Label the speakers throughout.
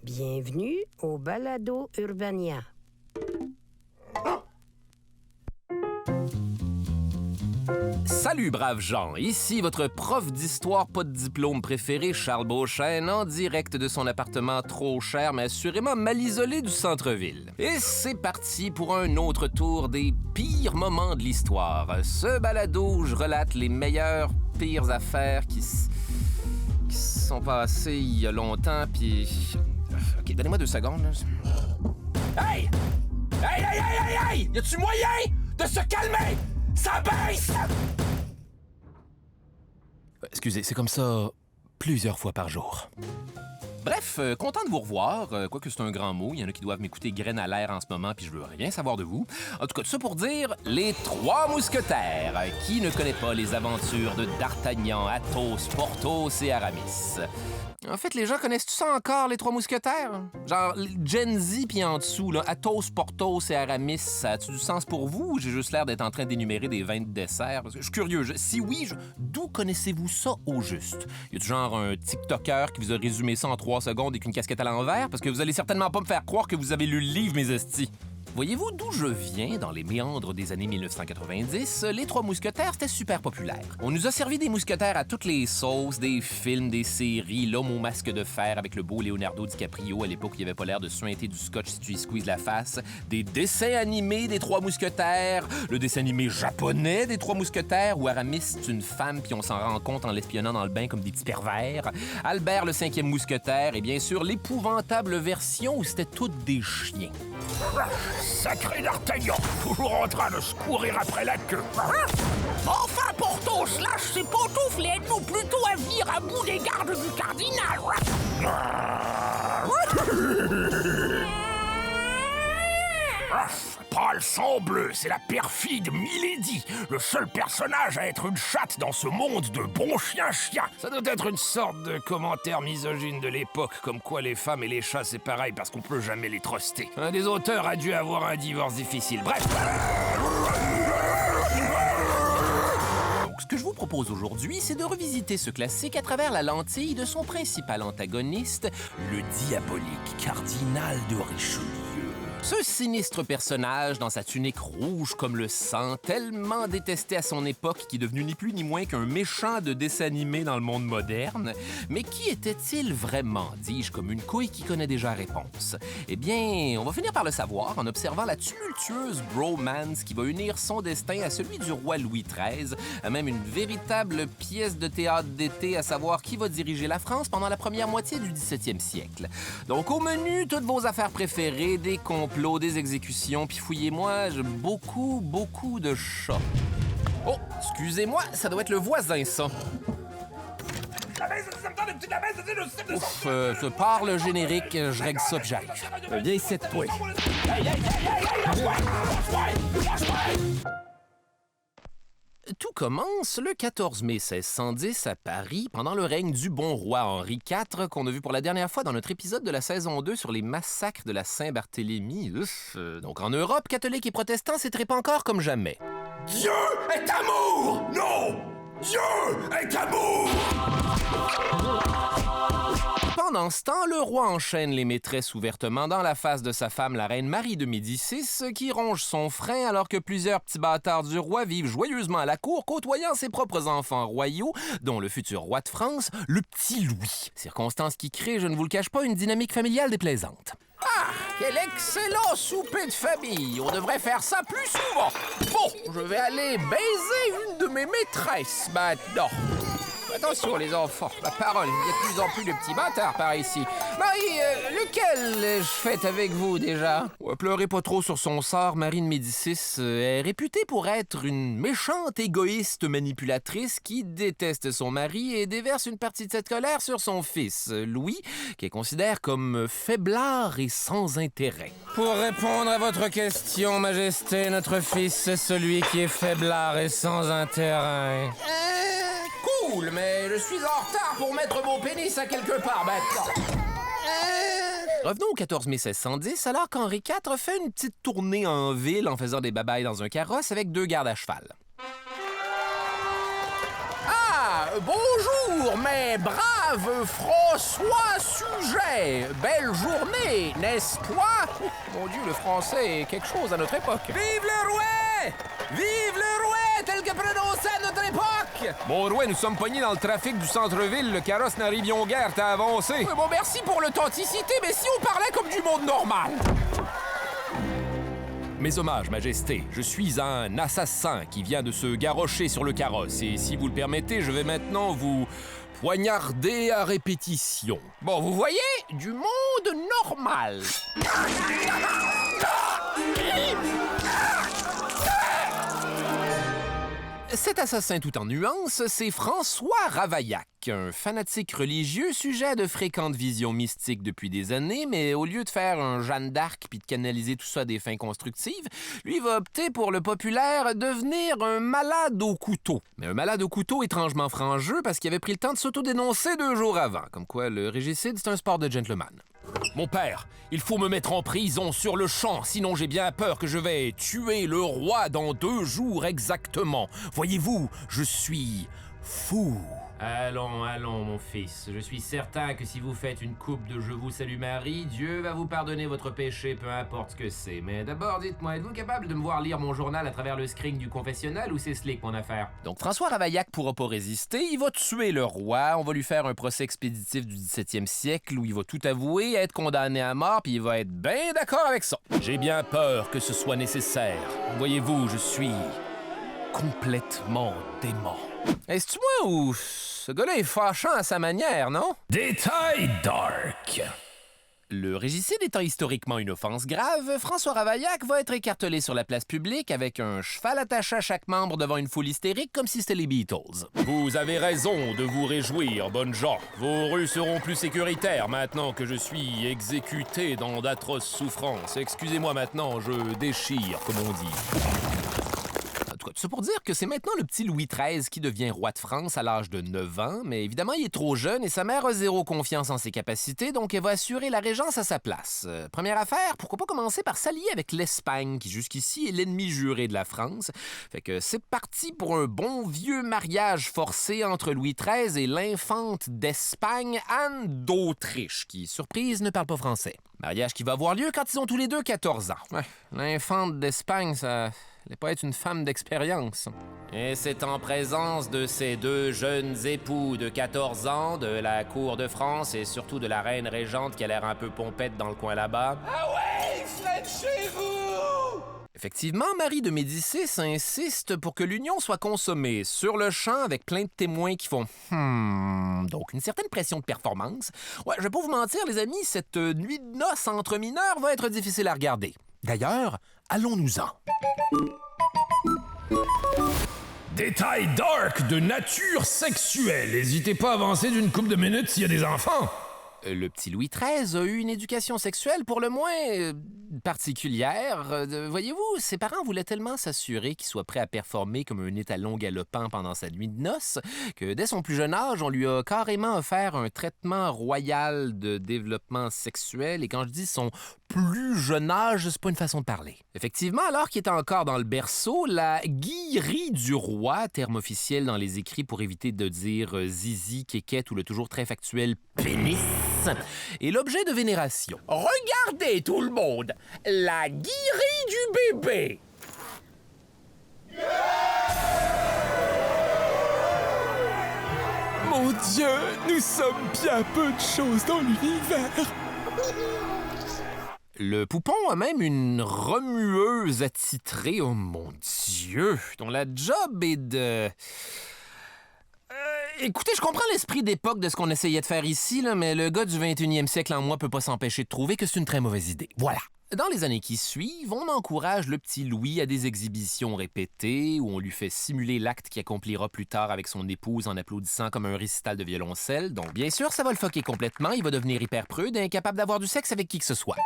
Speaker 1: Bienvenue au Balado Urbania.
Speaker 2: Salut braves gens, ici votre prof d'histoire pas de diplôme préféré, Charles Beauchesne, en direct de son appartement trop cher mais assurément mal isolé du centre-ville. Et c'est parti pour un autre tour des pires moments de l'histoire. Ce balado où je relate les meilleures, pires affaires qui se sont passées il y a longtemps, puis... OK, donnez-moi 2 secondes. Là. Hey! Hey, hey, hey, hey, hey! Y a-tu moyen de se calmer? Ça baisse! Excusez, c'est comme ça plusieurs fois par jour. Bref, content de vous revoir, quoique c'est un grand mot, il y en a qui doivent m'écouter graine à l'air en ce moment, puis je veux rien savoir de vous. En tout cas, tout ça pour dire, les 3 mousquetaires. Qui ne connaît pas les aventures de D'Artagnan, Athos, Porthos et Aramis? En fait, les gens connaissent tout ça encore, les 3 mousquetaires? Genre, Gen Z puis en dessous, là, Athos, Porthos et Aramis, ça a-tu du sens pour vous ou j'ai juste l'air d'être en train d'énumérer des vins de dessert? Parce que je suis curieux. Si oui, d'où connaissez-vous ça au juste? Y a-tu genre un TikToker qui vous a résumé ça en 3 secondes avec une casquette à l'envers? Parce que vous allez certainement pas me faire croire que vous avez lu le livre, mes estis. Voyez-vous d'où je viens dans les méandres des années 1990? Les 3 mousquetaires, c'était super populaire. On nous a servi des mousquetaires à toutes les sauces, des films, des séries, l'homme au masque de fer avec le beau Leonardo DiCaprio à l'époque où il avait pas l'air de suinter du scotch si tu y squeezes la face, des dessins animés des 3 mousquetaires, le dessin animé japonais des 3 mousquetaires où Aramis c'est une femme puis on s'en rend compte en l'espionnant dans le bain comme des petits pervers, Albert le 5e mousquetaire et bien sûr l'épouvantable version où c'était toutes des chiens.
Speaker 3: Sacré D'Artagnan, toujours en train de se courir après la queue. Enfin, Porthos, lâche ses pantoufles et aide-nous plutôt à venir à bout des gardes du cardinal. Pas le sang bleu, c'est la perfide Milady, le seul personnage à être une chatte dans ce monde de bons chiens-chiens.
Speaker 4: Ça doit être une sorte de commentaire misogyne de l'époque, comme quoi les femmes et les chats c'est pareil parce qu'on peut jamais les truster. Un des auteurs a dû avoir un divorce difficile. Bref.
Speaker 2: Ce que je vous propose aujourd'hui, c'est de revisiter ce classique à travers la lentille de son principal antagoniste, le diabolique cardinal de Richelieu. Ce sinistre personnage, dans sa tunique rouge comme le sang, tellement détesté à son époque qu'il est devenu ni plus ni moins qu'un méchant de dessin animé dans le monde moderne. Mais qui était-il vraiment, dis-je, comme une couille qui connaît déjà la réponse? Eh bien, on va finir par le savoir en observant la tumultueuse bromance qui va unir son destin à celui du roi Louis XIII, à même une véritable pièce de théâtre d'été, à savoir qui va diriger la France pendant la première moitié du 17e siècle. Donc, au menu, toutes vos affaires préférées, des complots, des exécutions, puis fouillez-moi, j'ai beaucoup de chats. Oh, excusez-moi, ça doit être le voisin, ça. Ouf, par le générique, je règle ça puis j'arrive.
Speaker 5: Viens ici, toi.
Speaker 2: Tout commence le 14 mai 1610 à Paris, pendant le règne du bon roi Henri IV, qu'on a vu pour la dernière fois dans notre épisode de la saison 2 sur les massacres de la Saint-Barthélemy. Donc en Europe, catholiques et protestants s'étripent encore comme jamais.
Speaker 3: Dieu est amour! Non! Dieu est amour!
Speaker 2: Pendant ce temps, le roi enchaîne les maîtresses ouvertement dans la face de sa femme, la reine Marie de Médicis, qui ronge son frein alors que plusieurs petits bâtards du roi vivent joyeusement à la cour, côtoyant ses propres enfants royaux, dont le futur roi de France, le petit Louis. Circonstance qui crée, je ne vous le cache pas, une dynamique familiale déplaisante.
Speaker 4: Ah, quel excellent souper de famille! On devrait faire ça plus souvent! Bon, je vais aller baiser une de mes maîtresses maintenant. Attention les enfants, ma parole, il y a de plus en plus de petits bâtards par ici. Marie, lequel je fête avec vous déjà?
Speaker 2: Ouais, pleurez pas trop sur son sort, Marie de Médicis est réputée pour être une méchante égoïste manipulatrice qui déteste son mari et déverse une partie de cette colère sur son fils, Louis, qu'elle considère comme faiblard et sans intérêt.
Speaker 5: Pour répondre à votre question, Majesté, notre fils, c'est celui qui est faiblard et sans intérêt.
Speaker 4: Cool, mais je suis en retard pour mettre mon pénis à quelque part maintenant.
Speaker 2: Revenons au 14 mai 1610, alors qu'Henri IV fait une petite tournée en ville en faisant des babayes dans un carrosse avec 2 gardes à cheval. Ah!
Speaker 4: Bonjour, mes braves François Sujet. Belle journée, n'est-ce pas? Mon Dieu, le français est quelque chose à notre époque.
Speaker 5: Vive le roi! Vive le roi, tel que prononcé à notre époque! Mon roi, nous sommes pognés dans le trafic du centre-ville. Le carrosse n'arrivions guère, t'as avancé.
Speaker 4: Bon, merci pour l'authenticité, mais si on parlait comme du monde normal.
Speaker 2: Mes hommages, Majesté. Je suis un assassin qui vient de se garrocher sur le carrosse. Et si vous le permettez, je vais maintenant vous poignarder à répétition.
Speaker 4: Bon, vous voyez, du monde normal.
Speaker 2: Cet assassin tout en nuances, c'est François Ravaillac, un fanatique religieux sujet à de fréquentes visions mystiques depuis des années, mais au lieu de faire un Jeanne d'Arc puis de canaliser tout ça à des fins constructives, lui va opter pour le populaire devenir un malade au couteau. Mais un malade au couteau étrangement frangeux parce qu'il avait pris le temps de s'auto-dénoncer 2 jours avant, comme quoi le régicide, c'est un sport de gentleman. Mon père, il faut me mettre en prison sur le champ, sinon j'ai bien peur que je vais tuer le roi dans 2 jours exactement. Voyez-vous, je suis fou.
Speaker 6: Allons, allons, mon fils. Je suis certain que si vous faites une coupe de Je vous salue Marie, Dieu va vous pardonner votre péché, peu importe ce que c'est. Mais d'abord, dites-moi, êtes-vous capable de me voir lire mon journal à travers le screen du confessionnal ou c'est slick mon affaire?
Speaker 2: Donc François Ravaillac pourra pas résister, il va tuer le roi, on va lui faire un procès expéditif du 17e siècle où il va tout avouer, être condamné à mort, puis il va être bien d'accord avec ça. J'ai bien peur que ce soit nécessaire. Voyez-vous, je suis complètement dément. Est-ce moi ou ce gars-là est fâchant à sa manière, non?
Speaker 3: Détail dark.
Speaker 2: Le régicide étant historiquement une offense grave, François Ravaillac va être écartelé sur la place publique avec un cheval attaché à chaque membre devant une foule hystérique comme si c'était les Beatles. Vous avez raison de vous réjouir, bonnes gens. Vos rues seront plus sécuritaires maintenant que je suis exécuté dans d'atroces souffrances. Excusez-moi maintenant, je déchire, comme on dit. C'est pour dire que c'est maintenant le petit Louis XIII qui devient roi de France à l'âge de 9 ans, mais évidemment, il est trop jeune et sa mère a 0 confiance en ses capacités, donc elle va assurer la régence à sa place. Première affaire, pourquoi pas commencer par s'allier avec l'Espagne, qui jusqu'ici est l'ennemi juré de la France. Fait que c'est parti pour un bon vieux mariage forcé entre Louis XIII et l'infante d'Espagne, Anne d'Autriche, qui, surprise, ne parle pas français. Mariage qui va avoir lieu quand ils ont tous les deux 14 ans. Ouais, l'infante d'Espagne, ça n'est pas être une femme d'expérience. Et c'est en présence de ces 2 jeunes époux de 14 ans, de la cour de France et surtout de la reine régente qui a l'air un peu pompette dans le coin là-bas.
Speaker 3: Ah ouais, chez vous!
Speaker 2: Effectivement, Marie de Médicis insiste pour que l'union soit consommée sur le champ avec plein de témoins qui font donc une certaine pression de performance. Ouais, je vais pas vous mentir, les amis, cette nuit de noces entre mineurs va être difficile à regarder. D'ailleurs, allons-nous-en.
Speaker 3: Détail dark de nature sexuelle. N'hésitez pas à avancer d'une couple de minutes s'il y a des enfants.
Speaker 2: Le petit Louis XIII a eu une éducation sexuelle pour le moins particulière. Voyez-vous, ses parents voulaient tellement s'assurer qu'il soit prêt à performer comme un étalon galopant pendant sa nuit de noces que dès son plus jeune âge, on lui a carrément offert un traitement royal de développement sexuel. Et quand je dis son plus jeune âge, c'est pas une façon de parler. Effectivement, alors qu'il était encore dans le berceau, la guillerie du roi, terme officiel dans les écrits pour éviter de dire zizi, kékette ou le toujours très factuel pénis, est l'objet de vénération.
Speaker 4: Regardez tout le monde, la guillerie du bébé.
Speaker 5: Mon Dieu, nous sommes bien peu de choses dans l'univers.
Speaker 2: Le poupon a même une remueuse attitrée, oh mon Dieu, dont la job est de... Écoutez, je comprends l'esprit d'époque de ce qu'on essayait de faire ici, là, mais le gars du 21e siècle en moi peut pas s'empêcher de trouver que c'est une très mauvaise idée. Voilà. Dans les années qui suivent, on encourage le petit Louis à des exhibitions répétées où on lui fait simuler l'acte qu'il accomplira plus tard avec son épouse en applaudissant comme un récital de violoncelle. Donc, bien sûr, ça va le fucker complètement. Il va devenir hyper prude et incapable d'avoir du sexe avec qui que ce soit.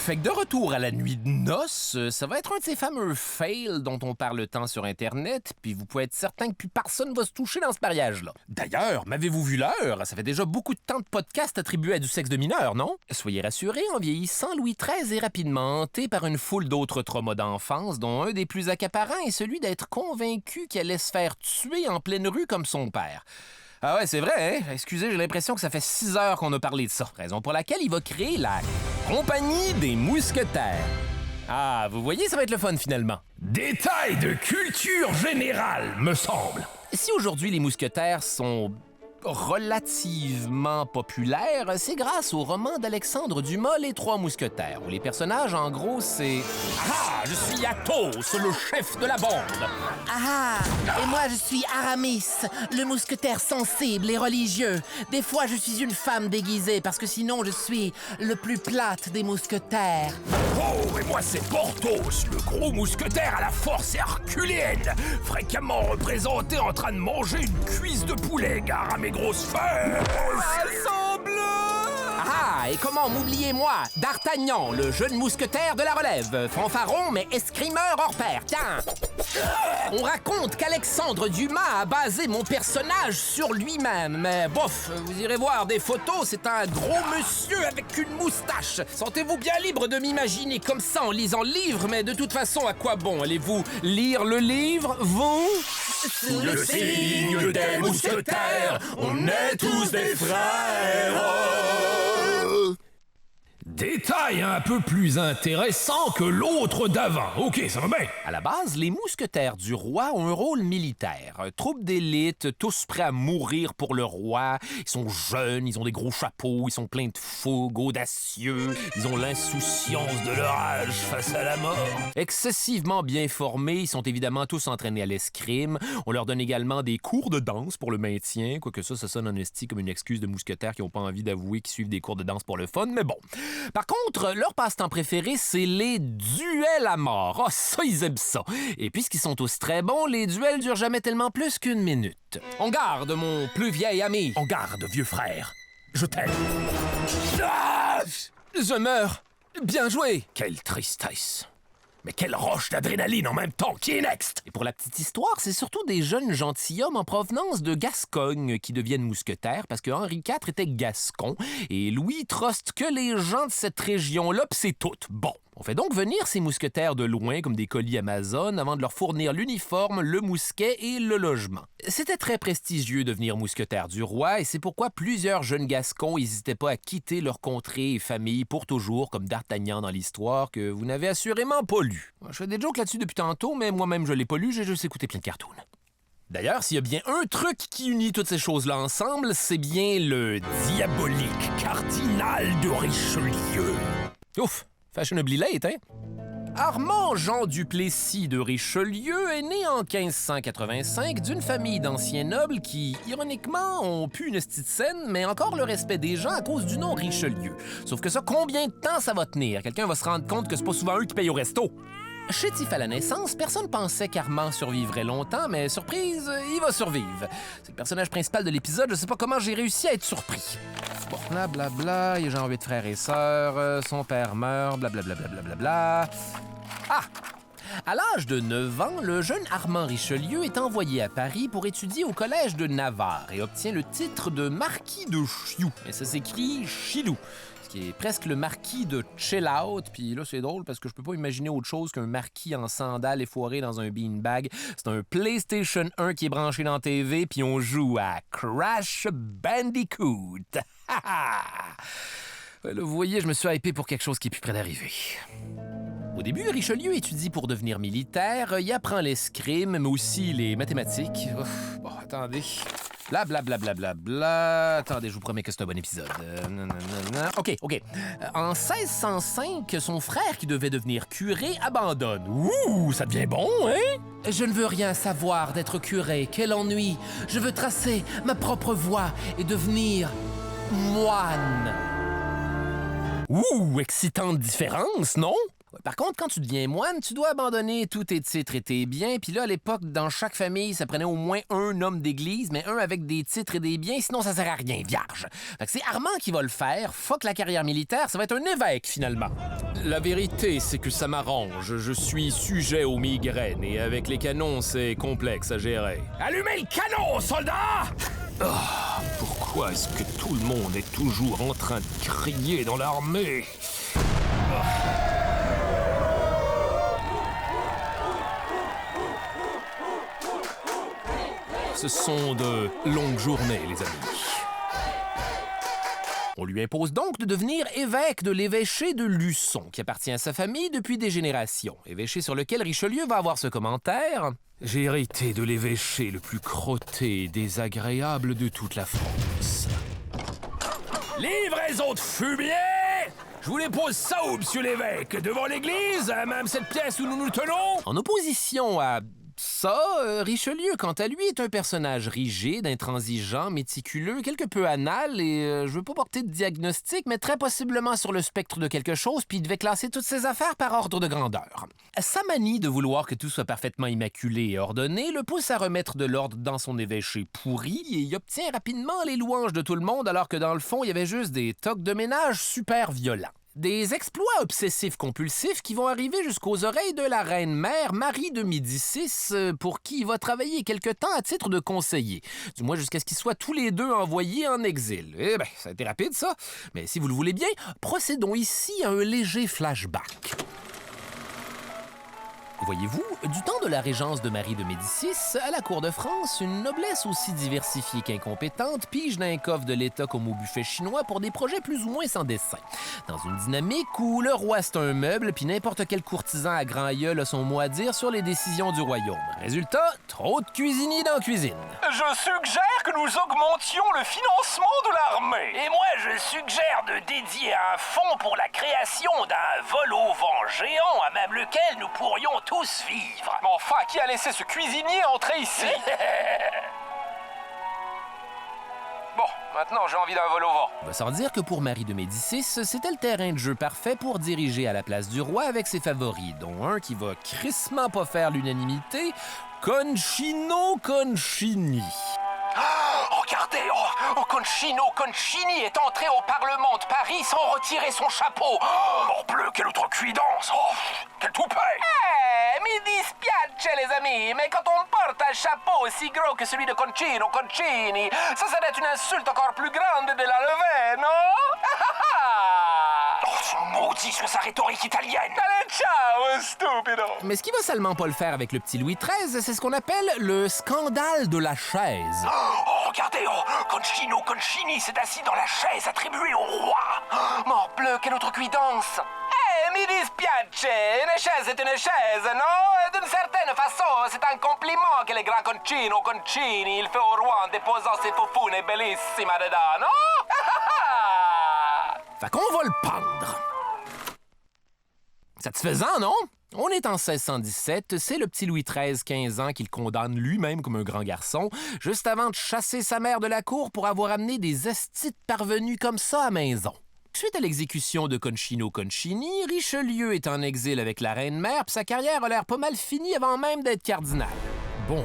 Speaker 2: Fait que de retour à la nuit de noces, ça va être un de ces fameux fails dont on parle tant sur Internet, puis vous pouvez être certain que plus personne va se toucher dans ce mariage-là. D'ailleurs, m'avez-vous vu l'heure? Ça fait déjà beaucoup de temps de podcast attribués à du sexe de mineur, non? Soyez rassurés, en vieillissant, Louis XIII est rapidement hanté par une foule d'autres traumas d'enfance, dont un des plus accaparants est celui d'être convaincu qu'elle allait se faire tuer en pleine rue comme son père. Ah ouais, c'est vrai, hein? Excusez, j'ai l'impression que ça fait 6 heures qu'on a parlé de ça. Raison pour laquelle il va créer la Compagnie des Mousquetaires. Ah, vous voyez, ça va être le fun finalement.
Speaker 3: Détail de culture générale, me semble.
Speaker 2: Si aujourd'hui les mousquetaires sont relativement populaires, c'est grâce au roman d'Alexandre Dumas, Les Trois Mousquetaires, où les personnages, en gros, c'est...
Speaker 3: Ah, je suis Athos, le chef de la bande.
Speaker 7: Ah, et moi je suis Aramis, le mousquetaire sensible et religieux. Des fois je suis une femme déguisée parce que sinon je suis le plus plate des mousquetaires.
Speaker 3: Oh, et moi c'est Porthos, le gros mousquetaire à la force herculéenne, fréquemment représenté en train de manger une cuisse de poulet, gare à mes grosses fesses.
Speaker 2: Ah, et comment m'oublier moi, D'Artagnan, le jeune mousquetaire de la relève, fanfaron mais escrimeur hors pair, tiens! On raconte qu'Alexandre Dumas a basé mon personnage sur lui-même, mais bof, vous irez voir des photos, c'est un gros monsieur avec une moustache. Sentez-vous bien libre de m'imaginer comme ça en lisant le livre, mais de toute façon, à quoi bon? Allez-vous lire le livre, vous?
Speaker 3: Sous le signe des mousquetaires, on est tous des frères. Détail un peu plus intéressant que l'autre d'avant. OK, ça va bien.
Speaker 2: À la base, les mousquetaires du roi ont un rôle militaire. Un troupe d'élite, tous prêts à mourir pour le roi. Ils sont jeunes, ils ont des gros chapeaux, ils sont pleins de fougue, audacieux. Ils ont l'insouciance de leur âge face à la mort. Excessivement bien formés, ils sont évidemment tous entraînés à l'escrime. On leur donne également des cours de danse pour le maintien, quoique ça sonne en esti comme une excuse de mousquetaires qui n'ont pas envie d'avouer qu'ils suivent des cours de danse pour le fun, mais bon. Par contre, leur passe-temps préféré, c'est les duels à mort. Ah, ça, ils aiment ça. Et puisqu'ils sont tous très bons, les duels durent jamais tellement plus qu'1 minute. En garde, mon plus vieil ami.
Speaker 3: En garde, vieux frère. Je t'aime.
Speaker 2: Ah! Je meurs. Bien joué.
Speaker 3: Quelle tristesse. Mais quelle roche d'adrénaline en même temps. Qui est next?
Speaker 2: Et pour la petite histoire, c'est surtout des jeunes gentilshommes en provenance de Gascogne qui deviennent mousquetaires parce que Henri IV était gascon et Louis truste que les gens de cette région-là, pis c'est tout. Bon. On fait donc venir ces mousquetaires de loin comme des colis Amazon avant de leur fournir l'uniforme, le mousquet et le logement. C'était très prestigieux de devenir mousquetaire du roi et c'est pourquoi plusieurs jeunes gascons n'hésitaient pas à quitter leur contrée et famille pour toujours, comme D'Artagnan dans l'histoire que vous n'avez assurément pas lu. Je fais des jokes là-dessus depuis tantôt, mais moi-même je l'ai pas lu, j'ai juste écouté plein de cartoons. D'ailleurs, s'il y a bien un truc qui unit toutes ces choses-là ensemble, c'est bien le
Speaker 3: diabolique cardinal de Richelieu.
Speaker 2: Ouf! Fashionably late, hein? Armand Jean Duplessis de Richelieu est né en 1585 d'une famille d'anciens nobles qui, ironiquement, ont pu une petite scène, mais encore le respect des gens à cause du nom Richelieu. Sauf que ça, combien de temps ça va tenir? Quelqu'un va se rendre compte que c'est pas souvent eux qui payent au resto. Chétif à la naissance, personne pensait qu'Armand survivrait longtemps, mais surprise, il va survivre. C'est le personnage principal de l'épisode, je sais pas comment j'ai réussi à être surpris. Bon, blablabla, il a genre 8 frères et sœurs, son père meurt, blablabla. Ah! À l'âge de 9 ans, le jeune Armand Richelieu est envoyé à Paris pour étudier au collège de Navarre et obtient le titre de marquis de Chioux. Et ça s'écrit Chilou, ce qui est presque le marquis de Chill Out. Puis là, c'est drôle parce que je peux pas imaginer autre chose qu'un marquis en sandales effoiré dans un beanbag. C'est un PlayStation 1 qui est branché dans la TV, puis on joue à Crash Bandicoot. Là, vous voyez, je me suis hypé pour quelque chose qui est plus près d'arriver. Au début, Richelieu étudie pour devenir militaire. Il apprend l'escrime, mais aussi les mathématiques. Ouf, bon, attendez. Blablabla. Attendez, je vous promets que c'est un bon épisode. OK. En 1605, son frère, qui devait devenir curé, abandonne. Ouh, ça devient bon, hein? Je ne veux rien savoir d'être curé. Quel ennui. Je veux tracer ma propre voie et devenir moine. Ouh, excitante différence, non? Par contre, quand tu deviens moine, tu dois abandonner tous tes titres et tes biens. Puis là, à l'époque, dans chaque famille, ça prenait au moins un homme d'église, mais un avec des titres et des biens, sinon ça sert à rien, vierge. Fait que c'est Armand qui va le faire. Fuck la carrière militaire, ça va être un évêque, finalement.
Speaker 5: La vérité, c'est que ça m'arrange. Je suis sujet aux migraines et avec les canons, c'est complexe à gérer.
Speaker 3: Allumez le canon, soldats!
Speaker 5: Pourquoi est-ce que tout le monde est toujours en train de crier dans l'armée? Ce sont de longues journées, les amis.
Speaker 2: On lui impose donc de devenir évêque de l'évêché de Luçon, qui appartient à sa famille depuis des générations. Évêché sur lequel Richelieu va avoir ce commentaire.
Speaker 5: J'ai hérité de l'évêché le plus crotté et désagréable de toute la France.
Speaker 3: Livraison de fumier! Je vous les pose ça où, monsieur l'évêque? Devant l'église, même cette pièce où nous nous tenons?
Speaker 2: En opposition à ça, Richelieu, quant à lui, est un personnage rigide, intransigeant, méticuleux, quelque peu anal et, je veux pas porter de diagnostic, mais très possiblement sur le spectre de quelque chose, puis il devait classer toutes ses affaires par ordre de grandeur. Sa manie de vouloir que tout soit parfaitement immaculé et ordonné le pousse à remettre de l'ordre dans son évêché pourri et il obtient rapidement les louanges de tout le monde alors que dans le fond, il y avait juste des tocs de ménage super violents. Des exploits obsessifs-compulsifs qui vont arriver jusqu'aux oreilles de la reine-mère Marie de Médicis, pour qui il va travailler quelque temps à titre de conseiller. Du moins jusqu'à ce qu'ils soient tous les deux envoyés en exil. Eh bien, ça a été rapide, ça. Mais si vous le voulez bien, procédons ici à un léger flashback. Voyez-vous, du temps de la régence de Marie de Médicis, à la cour de France, une noblesse aussi diversifiée qu'incompétente pige dans un coffre de l'État comme au buffet chinois pour des projets plus ou moins sans dessin. Dans une dynamique où le roi c'est un meuble, puis n'importe quel courtisan à grand gueule a son mot à dire sur les décisions du royaume. Résultat, trop de cuisiniers dans la cuisine.
Speaker 3: Je suggère que nous augmentions le financement de l'armée. Et moi, je suggère de dédier un fonds pour la création d'un vol au vent géant à même lequel nous pourrions tous vivre.
Speaker 5: Mais enfin, qui a laissé ce cuisinier entrer ici? Bon, maintenant j'ai envie d'un vol au vent.
Speaker 2: On va sans dire que pour Marie de Médicis, c'était le terrain de jeu parfait pour diriger à la place du roi avec ses favoris, dont un qui va crissement pas faire l'unanimité, Concino Concini.
Speaker 3: Regardez, Concini est entré au Parlement de Paris sans retirer son chapeau. Morbleu, quelle autre cuidance! Quel toupet!
Speaker 7: Mi dispiace, les amis, mais quand on porte un chapeau aussi gros que celui de Concino Concini, ça serait une insulte encore plus grande de la lever, non?
Speaker 3: Son maudit sur sa rhétorique italienne!
Speaker 7: Allez, ciao, stupido!
Speaker 2: Mais ce qui va seulement pas le faire avec le petit Louis XIII, c'est ce qu'on appelle le scandale de la chaise.
Speaker 3: Regardez, Concino Concini s'est assis dans la chaise attribuée au roi.
Speaker 7: Morbleu, quelle autre cuidance! Mi dispiace, une chaise est une chaise, non? D'une certaine façon, c'est un compliment que le grand Concino Concini il fait au roi en déposant ses faufounes bellissima dedans, non?
Speaker 2: Fait qu'on va le pendre. Satisfaisant, non? On est en 1617, c'est le petit Louis XIII, 15 ans, qui le condamne lui-même comme un grand garçon, juste avant de chasser sa mère de la cour pour avoir amené des estis de parvenus comme ça à maison. Suite à l'exécution de Concino Concini, Richelieu est en exil avec la reine-mère, puis sa carrière a l'air pas mal finie avant même d'être cardinal. Bon,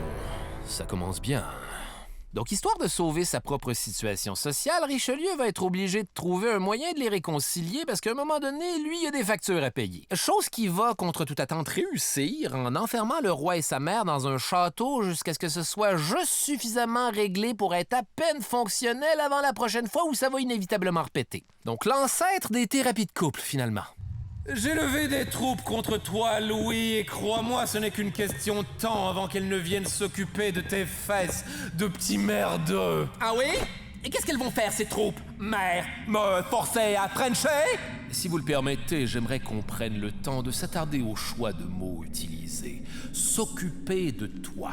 Speaker 2: ça commence bien. Donc, histoire de sauver sa propre situation sociale, Richelieu va être obligé de trouver un moyen de les réconcilier parce qu'à un moment donné, lui, il a des factures à payer. Chose qui va, contre toute attente, réussir en enfermant le roi et sa mère dans un château jusqu'à ce que ce soit juste suffisamment réglé pour être à peine fonctionnel avant la prochaine fois où ça va inévitablement repéter. Donc, l'ancêtre des thérapies de couple, finalement.
Speaker 5: J'ai levé des troupes contre toi, Louis, et crois-moi, ce n'est qu'une question de temps avant qu'elles ne viennent s'occuper de tes fesses de petits merdeux.
Speaker 2: Ah oui? Et qu'est-ce qu'elles vont faire, ces troupes? Mère, me forcer à frencher? Si vous le permettez, j'aimerais qu'on prenne le temps de s'attarder au choix de mots utilisés. S'occuper de toi,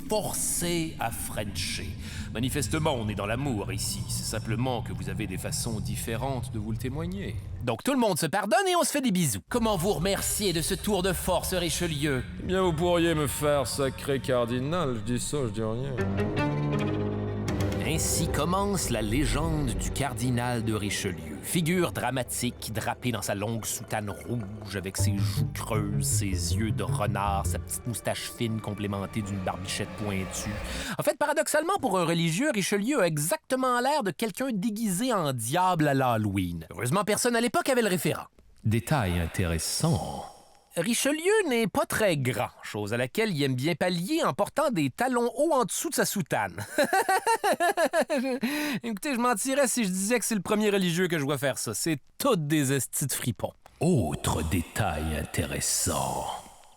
Speaker 2: forcer à frencher. Manifestement, on est dans l'amour ici. C'est simplement que vous avez des façons différentes de vous le témoigner. Donc tout le monde se pardonne et on se fait des bisous. Comment vous remercier de ce tour de force, Richelieu?
Speaker 5: Eh bien, vous pourriez me faire sacré cardinal, je dis ça, je dis rien.
Speaker 2: Ainsi commence la légende du cardinal de Richelieu. Figure dramatique, drapée dans sa longue soutane rouge, avec ses joues creuses, ses yeux de renard, sa petite moustache fine complémentée d'une barbichette pointue. En fait, paradoxalement, pour un religieux, Richelieu a exactement l'air de quelqu'un déguisé en diable à l'Halloween. Heureusement, personne à l'époque avait le référent. Détail intéressant. Richelieu n'est pas très grand, chose à laquelle il aime bien pallier en portant des talons hauts en dessous de sa soutane. Écoutez, je mentirais si je disais que c'est le premier religieux que je vois faire ça. C'est toutes des estis de fripons. Autre détail intéressant.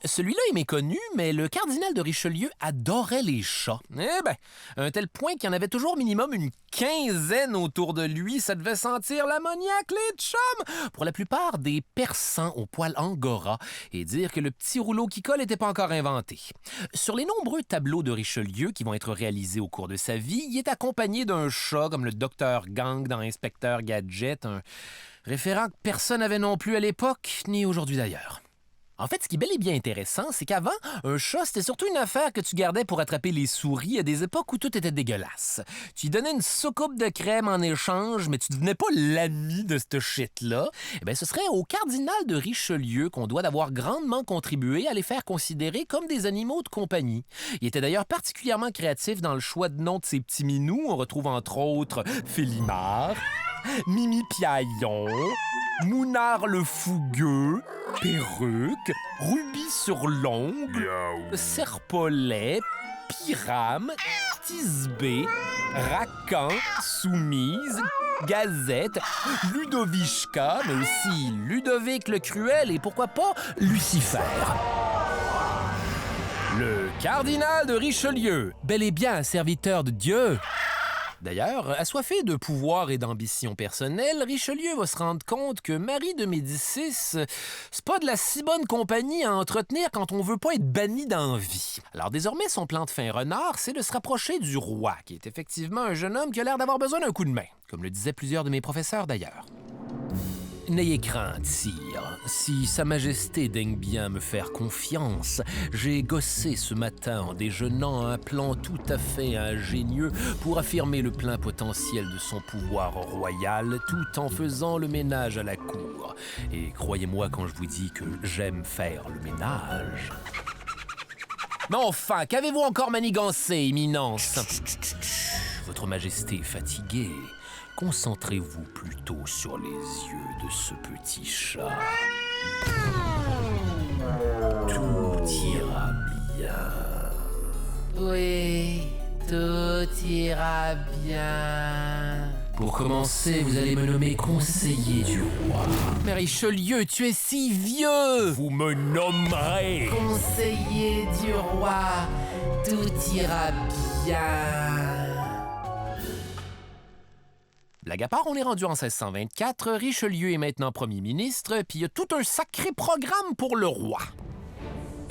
Speaker 2: Celui-là est méconnu, mais le cardinal de Richelieu adorait les chats. Eh ben, à un tel point qu'il y en avait toujours minimum une quinzaine autour de lui. Ça devait sentir l'ammoniaque, les chums! Pour la plupart, des persans au poil angora, et dire que le petit rouleau qui colle n'était pas encore inventé. Sur les nombreux tableaux de Richelieu qui vont être réalisés au cours de sa vie, il est accompagné d'un chat comme le Dr Gang dans Inspecteur Gadget, un référent que personne n'avait non plus à l'époque, ni aujourd'hui d'ailleurs. En fait, ce qui est bel et bien intéressant, c'est qu'avant, un chat, c'était surtout une affaire que tu gardais pour attraper les souris à des époques où tout était dégueulasse. Tu lui donnais une soucoupe de crème en échange, mais tu devenais pas l'ami de cette shit-là. Eh bien, ce serait au cardinal de Richelieu qu'on doit d'avoir grandement contribué à les faire considérer comme des animaux de compagnie. Il était d'ailleurs particulièrement créatif dans le choix de noms de ses petits minous. On retrouve entre autres Félimar, Mimi Piaillon, Mounard le Fougueux, Perruque, Rubis sur l'ongle, Serpolet, Pyram, Tisbé, Racan, Soumise, Gazette, Ludovichka, mais aussi Ludovic le Cruel et pourquoi pas Lucifer. Le cardinal de Richelieu, bel et bien un serviteur de Dieu. D'ailleurs, assoiffé de pouvoir et d'ambition personnelle, Richelieu va se rendre compte que Marie de Médicis, c'est pas de la si bonne compagnie à entretenir quand on veut pas être banni d'envie. Alors désormais, son plan de fin renard, c'est de se rapprocher du roi, qui est effectivement un jeune homme qui a l'air d'avoir besoin d'un coup de main, comme le disaient plusieurs de mes professeurs d'ailleurs. N'ayez crainte, sire. Si Sa Majesté daigne bien me faire confiance, j'ai gossé ce matin en déjeunant un plan tout à fait ingénieux pour affirmer le plein potentiel de son pouvoir royal tout en faisant le ménage à la cour. Et croyez-moi quand je vous dis que j'aime faire le ménage. Mais enfin, qu'avez-vous encore manigancé, Éminence? Votre Majesté est fatiguée. Concentrez-vous plutôt sur les yeux de ce petit chat. Tout ira bien.
Speaker 6: Oui, tout ira bien.
Speaker 2: Pour commencer, vous allez me nommer conseiller du roi. Mais Richelieu, tu es si vieux! Vous me nommerez!
Speaker 6: Conseiller du roi, tout ira bien.
Speaker 2: Blague à part, on est rendu en 1624, Richelieu est maintenant premier ministre, puis il y a tout un sacré programme pour le roi.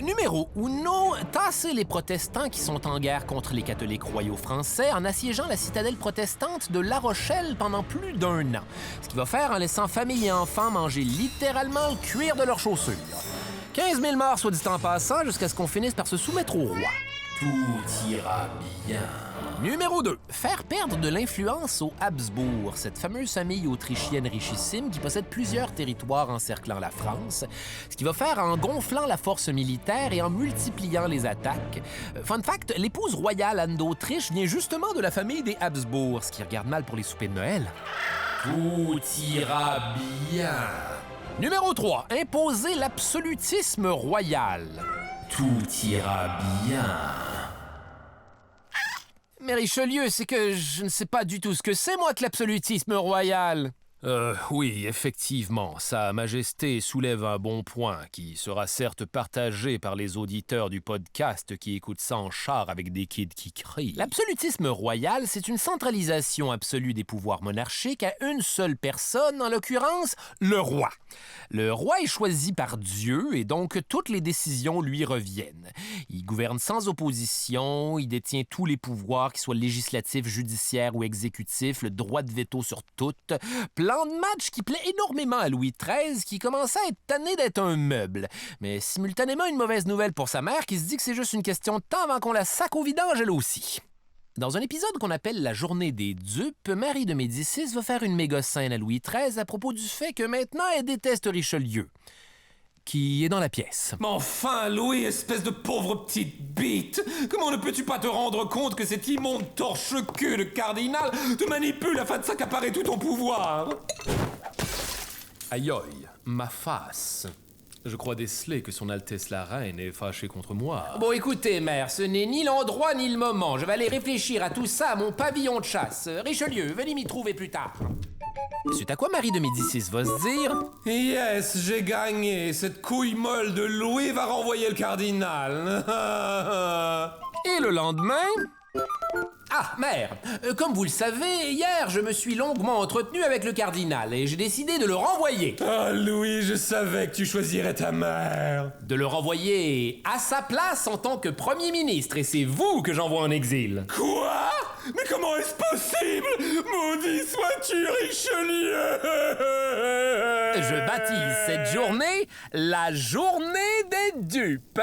Speaker 2: Numéro 1, tasser les protestants qui sont en guerre contre les catholiques royaux français en assiégeant la citadelle protestante de La Rochelle pendant plus d'1 an. Ce qu'il va faire en laissant famille et enfants manger littéralement le cuir de leurs chaussures. 15 000 morts, soit dit en passant, jusqu'à ce qu'on finisse par se soumettre au roi. Tout ira bien. Numéro 2. Faire perdre de l'influence aux Habsbourg, cette fameuse famille autrichienne richissime qui possède plusieurs territoires encerclant la France, ce qu'il va faire en gonflant la force militaire et en multipliant les attaques. Fun fact, l'épouse royale Anne d'Autriche vient justement de la famille des Habsbourg, ce qui regarde mal pour les soupers de Noël. Tout ira bien. Numéro 3. Imposer l'absolutisme royal. Tout ira bien. Mais Richelieu, c'est que je ne sais pas du tout ce que c'est, moi, que l'absolutisme royal. Oui, effectivement, Sa Majesté soulève un bon point qui sera certes partagé par les auditeurs du podcast qui écoutent ça en char avec des kids qui crient. L'absolutisme royal, c'est une centralisation absolue des pouvoirs monarchiques à une seule personne, en l'occurrence, le roi. Le roi est choisi par Dieu et donc toutes les décisions lui reviennent. Il gouverne sans opposition, il détient tous les pouvoirs, qu'ils soient législatifs, judiciaires ou exécutifs, le droit de veto sur toutes. Plan de match qui plaît énormément à Louis XIII, qui commençait à être tanné d'être un meuble. Mais simultanément, une mauvaise nouvelle pour sa mère, qui se dit que c'est juste une question de temps avant qu'on la sac au vidange, elle aussi. Dans un épisode qu'on appelle la journée des dupes, Marie de Médicis va faire une méga scène à Louis XIII à propos du fait que maintenant elle déteste Richelieu, qui est dans la pièce.
Speaker 5: Mais enfin, Louis, espèce de pauvre petite bite! Comment ne peux-tu pas te rendre compte que cet immonde torche-queue de cardinal te manipule afin de s'accaparer tout ton pouvoir?
Speaker 2: Aïe aïe, ma face. Je crois déceler que son Altesse la Reine est fâchée contre moi.
Speaker 6: Bon, écoutez, mère, ce n'est ni l'endroit ni le moment. Je vais aller réfléchir à tout ça à mon pavillon de chasse. Richelieu, venez m'y trouver plus tard.
Speaker 2: Suite à quoi Marie de Médicis va se dire...
Speaker 5: Yes, j'ai gagné! Cette couille molle de Louis va renvoyer le cardinal!
Speaker 2: Et le lendemain...
Speaker 6: Ah, mère, comme vous le savez, hier, je me suis longuement entretenu avec le cardinal et j'ai décidé de le renvoyer.
Speaker 5: Ah, Louis, je savais que tu choisirais ta mère!
Speaker 6: De le renvoyer à sa place en tant que Premier ministre, et c'est vous que j'envoie en exil.
Speaker 5: Quoi? Mais comment est-ce possible? Maudit sois-tu, Richelieu!
Speaker 2: Je baptise cette journée la journée des dupes.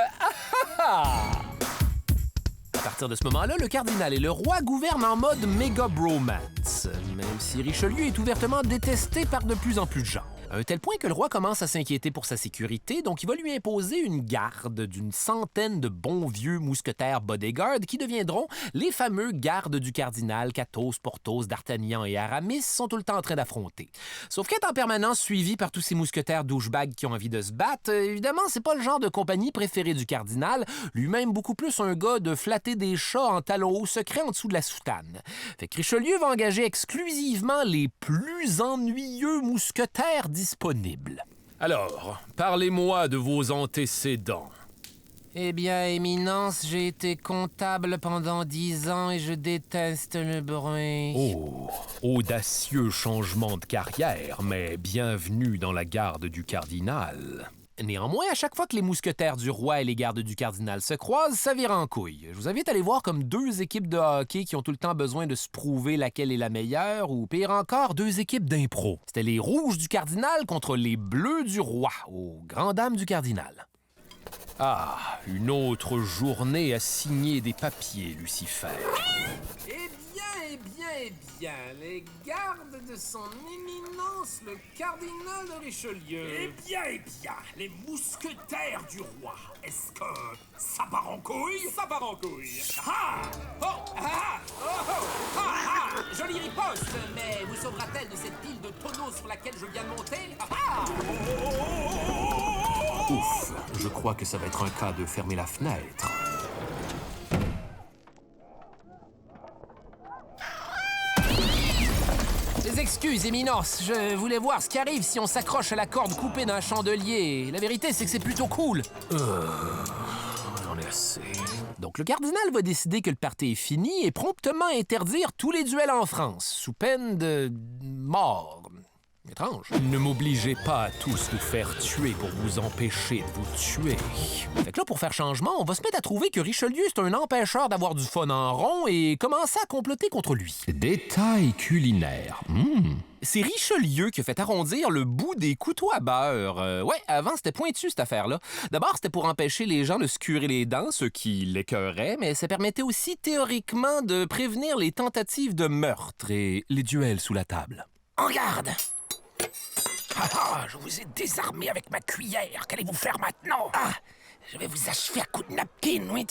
Speaker 2: À partir de ce moment-là, le cardinal et le roi gouvernent en mode méga bromance, même si Richelieu est ouvertement détesté par de plus en plus de gens. À un tel point que le roi commence à s'inquiéter pour sa sécurité, donc il va lui imposer une garde d'une centaine de bons vieux mousquetaires bodyguards qui deviendront les fameux gardes du cardinal qu'Athos, Porthos, D'Artagnan et Aramis sont tout le temps en train d'affronter. Sauf qu'être en permanence suivi par tous ces mousquetaires douchebags qui ont envie de se battre, évidemment, c'est pas le genre de compagnie préférée du cardinal, lui-même beaucoup plus un gars de flatter des chats en talons hauts secrets en dessous de la soutane. Fait que Richelieu va engager exclusivement les plus ennuyeux mousquetaires disponibles.
Speaker 5: Alors, parlez-moi de vos antécédents.
Speaker 6: Eh bien, Éminence, j'ai été comptable pendant 10 ans et je déteste le bruit.
Speaker 2: Oh, audacieux changement de carrière, mais bienvenue dans la garde du cardinal. Néanmoins, à chaque fois que les mousquetaires du roi et les gardes du cardinal se croisent, ça vire en couille. Je vous invite à aller voir comme deux équipes de hockey qui ont tout le temps besoin de se prouver laquelle est la meilleure, ou pire encore, deux équipes d'impro. C'était les rouges du cardinal contre les bleus du roi, aux grandes dames du cardinal. Ah, une autre journée à signer des papiers, Lucifer.
Speaker 6: Eh bien, les gardes de son éminence, le cardinal de Richelieu.
Speaker 3: Eh bien, les mousquetaires du roi, est-ce que ça part en couille? Ça part en couille.
Speaker 6: Ah! Oh! Ah! Oh! Oh! Ah! Ah! Jolie riposte, mais vous sauvera-t-elle de cette pile de tonneaux sur laquelle je viens de monter? Ah!
Speaker 2: Ouf, je crois que ça va être un cas de fermer la fenêtre.
Speaker 6: Des excuses, Éminence. Je voulais voir ce qui arrive si on s'accroche à la corde coupée d'un chandelier. La vérité, c'est que c'est plutôt cool.
Speaker 2: J'en ai assez. Donc, le cardinal va décider que le party est fini et promptement interdire tous les duels en France, sous peine de mort. Étrange. Ne m'obligez pas à tous nous faire tuer pour vous empêcher de vous tuer. Fait que là, pour faire changement, on va se mettre à trouver que Richelieu, c'est un empêcheur d'avoir du fun en rond et commencer à comploter contre lui. Détail culinaire. C'est Richelieu qui a fait arrondir le bout des couteaux à beurre. Ouais, avant, c'était pointu, cette affaire-là. D'abord, c'était pour empêcher les gens de se curer les dents, ce qui l'écœurait, mais ça permettait aussi, théoriquement, de prévenir les tentatives de meurtre et les duels sous la table.
Speaker 3: En garde! Je vous ai désarmé avec ma cuillère. Qu'allez-vous faire maintenant? Je vais vous achever à coups de napkin, oui.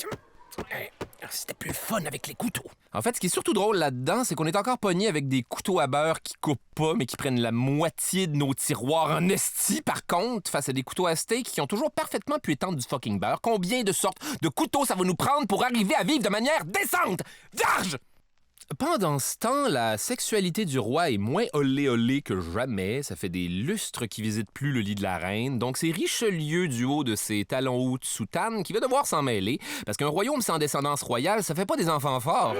Speaker 3: C'était plus fun avec les couteaux.
Speaker 2: En fait, ce qui est surtout drôle là-dedans, c'est qu'on est encore pogné avec des couteaux à beurre qui coupent pas, mais qui prennent la moitié de nos tiroirs en esti. Par contre, face à des couteaux à steak qui ont toujours parfaitement pu étendre du fucking beurre, combien de sortes de couteaux ça va nous prendre pour arriver à vivre de manière décente? Vierge! Pendant ce temps, la sexualité du roi est moins olé-olé que jamais. Ça fait des lustres qui visitent plus le lit de la reine. Donc c'est Richelieu du haut de ses talons hauts de soutane qui va devoir s'en mêler. Parce qu'un royaume sans descendance royale, ça fait pas des enfants forts.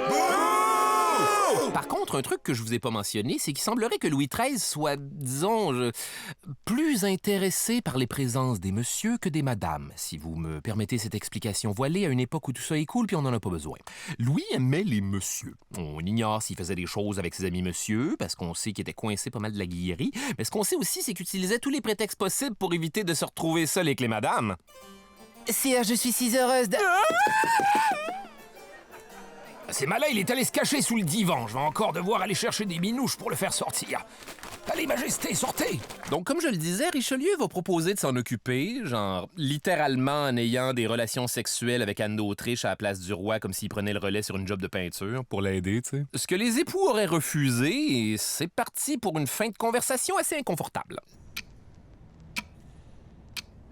Speaker 2: Par contre, un truc que je vous ai pas mentionné, c'est qu'il semblerait que Louis XIII soit, disons, plus intéressé par les présences des messieurs que des madames, si vous me permettez cette explication voilée à une époque où tout ça est cool puis on en a pas besoin. Louis aimait les messieurs. On ignore s'il faisait des choses avec ses amis messieurs, parce qu'on sait qu'il était coincé pas mal de la guillerie, mais ce qu'on sait aussi, c'est qu'il utilisait tous les prétextes possibles pour éviter de se retrouver seul avec les madames.
Speaker 6: Sire, je suis si heureuse de...
Speaker 5: C'est malin, il est allé se cacher sous le divan. Je vais encore devoir aller chercher des minouches pour le faire sortir. Allez, Majesté, sortez!
Speaker 2: Donc, comme je le disais, Richelieu va proposer de s'en occuper, genre littéralement en ayant des relations sexuelles avec Anne d'Autriche à la place du roi, comme s'il prenait le relais sur une job de peinture, pour l'aider, tu sais. Ce que les époux auraient refusé, et c'est parti pour une fin de conversation assez inconfortable.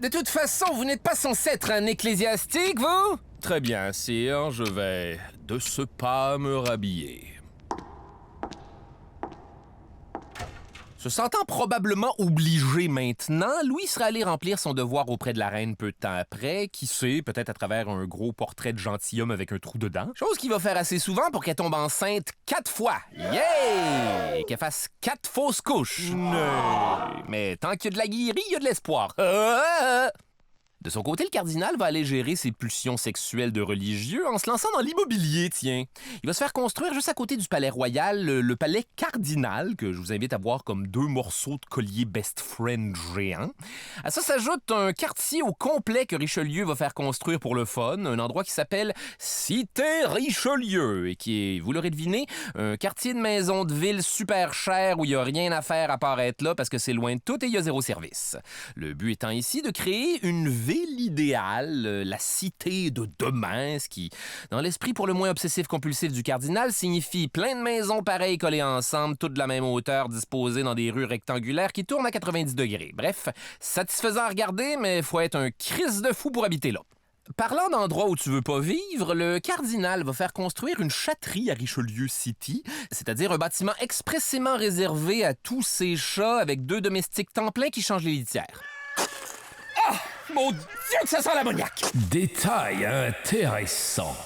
Speaker 2: De toute façon, vous n'êtes pas censé être un ecclésiastique, vous? Très bien, sire, je vais de ce pas me rhabiller. Se sentant probablement obligé maintenant, Louis serait allé remplir son devoir auprès de la reine peu de temps après, qui sait, peut-être à travers un gros portrait de gentilhomme avec un trou dedans. Chose qu'il va faire assez souvent pour qu'elle tombe enceinte 4 fois. Yeah! Et qu'elle fasse 4 fausses couches. Mais tant qu'il y a de la guillerie, il y a de l'espoir. De son côté, le cardinal va aller gérer ses pulsions sexuelles de religieux en se lançant dans l'immobilier, tiens. Il va se faire construire juste à côté du palais royal, le palais cardinal, que je vous invite à voir comme 2 morceaux de collier best friend géant. À ça s'ajoute un quartier au complet que Richelieu va faire construire pour le fun, un endroit qui s'appelle Cité Richelieu, et qui est, vous l'aurez deviné, un quartier de maison de ville super cher où il n'y a rien à faire à part être là parce que c'est loin de tout et il y a 0 service. Le but étant ici de créer une ville idéale, la cité de demain, ce qui, dans l'esprit pour le moins obsessif-compulsif du cardinal, signifie plein de maisons pareilles collées ensemble, toutes de la même hauteur, disposées dans des rues rectangulaires qui tournent à 90 degrés. Bref, satisfaisant à regarder, mais faut être un Christ de fou pour habiter là. Parlant d'endroits où tu veux pas vivre, le cardinal va faire construire une châterie à Richelieu City, c'est-à-dire un bâtiment expressément réservé à tous ces chats avec 2 domestiques temps plein qui changent les litières.
Speaker 5: Ah! Mon Dieu que ça sent l'ammoniaque! Détail intéressant.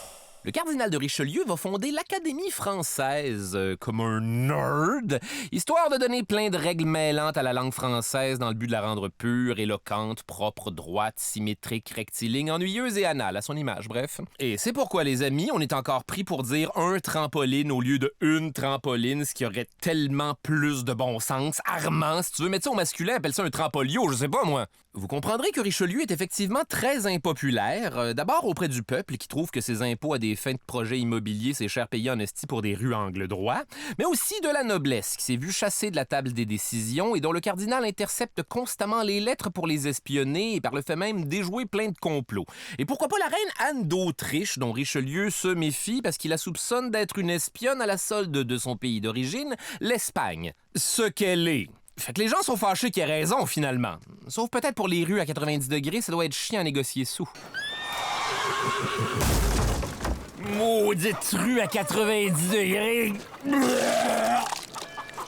Speaker 2: Le cardinal de Richelieu va fonder l'Académie française comme un nerd, histoire de donner plein de règles mêlantes à la langue française dans le but de la rendre pure, éloquente, propre, droite, symétrique, rectiligne, ennuyeuse et anale, à son image, bref. Et c'est pourquoi, les amis, on est encore pris pour dire un trampoline au lieu de une trampoline, ce qui aurait tellement plus de bon sens. Armand, si tu veux mettre ça au masculin, appelle ça un trampolio, je sais pas moi. Vous comprendrez que Richelieu est effectivement très impopulaire, d'abord auprès du peuple qui trouve que ses impôts à des fins de projets immobiliers, c'est cher payé en esti pour des rues à angle droit, mais aussi de la noblesse qui s'est vue chasser de la table des décisions et dont le cardinal intercepte constamment les lettres pour les espionner et par le fait même déjouer plein de complots. Et pourquoi pas la reine Anne d'Autriche, dont Richelieu se méfie parce qu'il la soupçonne d'être une espionne à la solde de son pays d'origine, l'Espagne. Ce qu'elle est. Fait que les gens sont fâchés qu'il ait raison, finalement. Sauf peut-être pour les rues à 90 degrés, ça doit être chiant à négocier sous. Maudite rue à 90 degrés!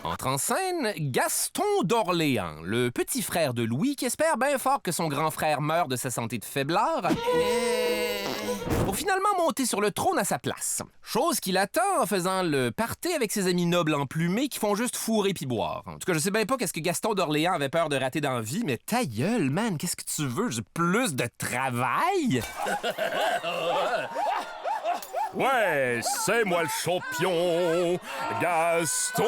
Speaker 2: Entre en scène Gaston d'Orléans, le petit frère de Louis qui espère bien fort que son grand frère meure de sa santé de faiblard pour finalement monter sur le trône à sa place. Chose qu'il attend en faisant le party avec ses amis nobles emplumés qui font juste fourrer pis boire. En tout cas, je sais bien pas qu'est-ce que Gaston d'Orléans avait peur de rater dans la vie, mais ta gueule, man, qu'est-ce que tu veux? J'ai plus de travail?
Speaker 5: Ouais, c'est moi le champion, Gaston!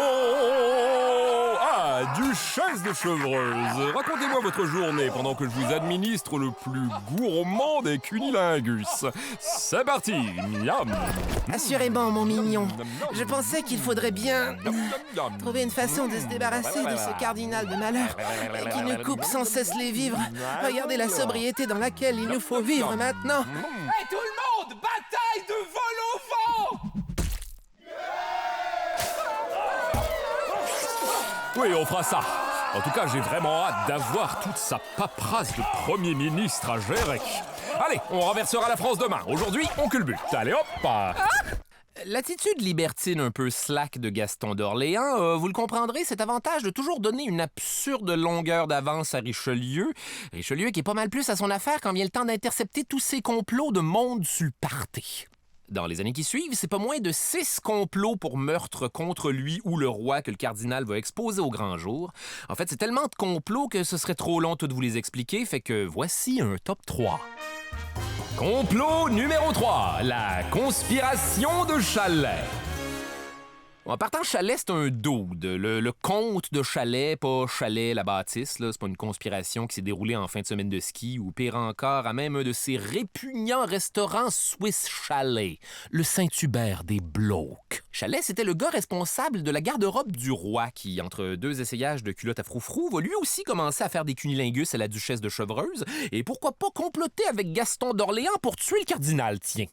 Speaker 5: Ah, duchesse de Chevreuse, racontez-moi votre journée pendant que je vous administre le plus gourmand des cunilingus. C'est parti, miam!
Speaker 8: Assurément, mon mignon. Je pensais qu'il faudrait bien trouver une façon de se débarrasser de ce cardinal de malheur qui nous coupe sans cesse les vivres. Regardez la sobriété dans laquelle il nous faut vivre maintenant.
Speaker 7: Hey, tout le monde! Bataille de vol au vent!
Speaker 5: Oui, on fera ça. En tout cas, j'ai vraiment hâte d'avoir toute sa paperasse de Premier ministre à gérer. Allez, on renversera la France demain. Aujourd'hui, on culbute. Allez, hop!
Speaker 2: L'attitude libertine un peu slack de Gaston d'Orléans, vous le comprendrez, cet avantage de toujours donner une absurde longueur d'avance à Richelieu. Richelieu qui est pas mal plus à son affaire quand vient le temps d'intercepter tous ces complots de monde sur le party. Dans les années qui suivent, c'est pas moins de 6 complots pour meurtre contre lui ou le roi que le cardinal va exposer au grand jour. En fait, c'est tellement de complots que ce serait trop long de vous les expliquer, fait que voici un top 3. Complot numéro 3, la conspiration de Chalais. En partant, Chalet, c'est un dude. Le comte de Chalet, pas Chalet, la bâtisse, là. C'est pas une conspiration qui s'est déroulée en fin de semaine de ski ou pire encore, à même un de ces répugnants restaurants Swiss Chalet, le Saint-Hubert des blocs. Chalet, c'était le gars responsable de la garde-robe du roi qui, entre deux essayages de culottes à froufrou, va lui aussi commencer à faire des cunilingus à la duchesse de Chevreuse et pourquoi pas comploter avec Gaston d'Orléans pour tuer le cardinal, tiens.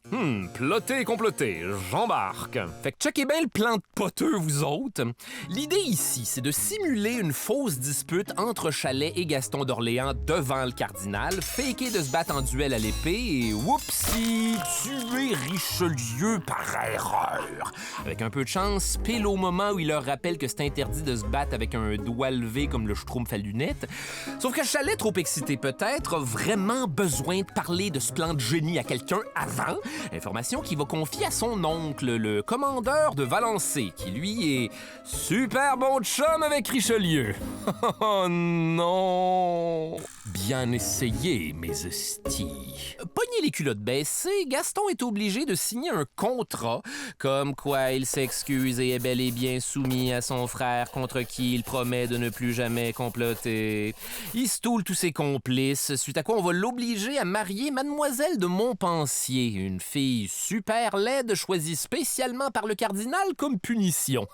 Speaker 5: Ploté et comploté, j'embarque.
Speaker 2: Fait que checkez bien le plan de poteux, vous autres. L'idée ici, c'est de simuler une fausse dispute entre Chalet et Gaston d'Orléans devant le cardinal, faker de se battre en duel à l'épée et, whoopsie, tuer Richelieu par erreur. Avec un peu de chance, pile au moment où il leur rappelle que c'est interdit de se battre avec un doigt levé comme le schtroumpf à lunettes. Sauf que Chalet, trop excité peut-être, a vraiment besoin de parler de ce plan de génie à quelqu'un avant. Information qu'il va confier à son oncle, le commandeur de Valençay, qui lui est super bon chum avec Richelieu. Oh non! Bien essayé, mes hosties. Pogné les culottes baissées, Gaston est obligé de signer un contrat, comme quoi il s'excuse et est bel et bien soumis à son frère contre qui il promet de ne plus jamais comploter. Il stoule tous ses complices, suite à quoi on va l'obliger à marier Mademoiselle de Montpensier, une fille super laide choisie spécialement par le cardinal comme punition.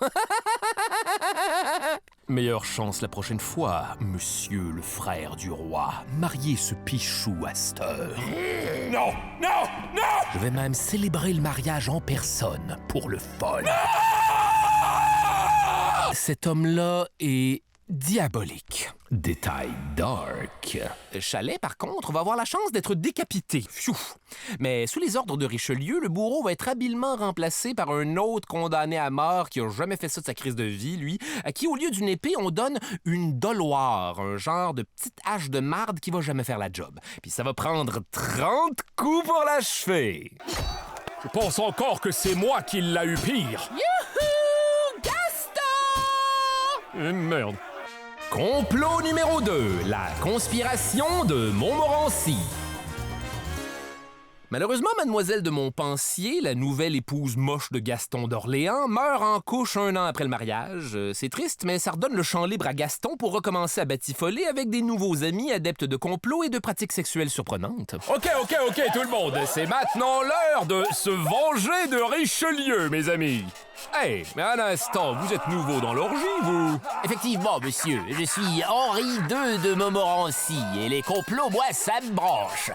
Speaker 2: Meilleure chance la prochaine fois, monsieur le frère du roi. Mariez ce pichou à cette heure.
Speaker 5: Non, non, non!
Speaker 2: Je vais même célébrer le mariage en personne, pour le fun. Cet homme-là est diabolique. Détail dark. Chalet, par contre, va avoir la chance d'être décapité. Pfiou. Mais sous les ordres de Richelieu, le bourreau va être habilement remplacé par un autre condamné à mort qui a jamais fait ça de sa crise de vie, lui, à qui, au lieu d'une épée, on donne une doloire, un genre de petite hache de marde qui va jamais faire la job. Puis ça va prendre 30 coups pour l'achever.
Speaker 5: Je pense encore que c'est moi qui l'a eu pire.
Speaker 2: Youhou! Gaston!
Speaker 5: Merde.
Speaker 2: Complot numéro 2, la conspiration de Montmorency. Malheureusement, Mademoiselle de Montpensier, la nouvelle épouse moche de Gaston d'Orléans, meurt en couche 1 an après le mariage. C'est triste, mais ça redonne le champ libre à Gaston pour recommencer à batifoler avec des nouveaux amis adeptes de complots et de pratiques sexuelles surprenantes.
Speaker 5: OK, tout le monde. C'est maintenant l'heure de se venger de Richelieu, mes amis. Hey, mais un instant, vous êtes nouveau dans l'orgie, vous?
Speaker 9: Effectivement, monsieur. Je suis Henri II de Montmorency et les complots, moi, ça me branche.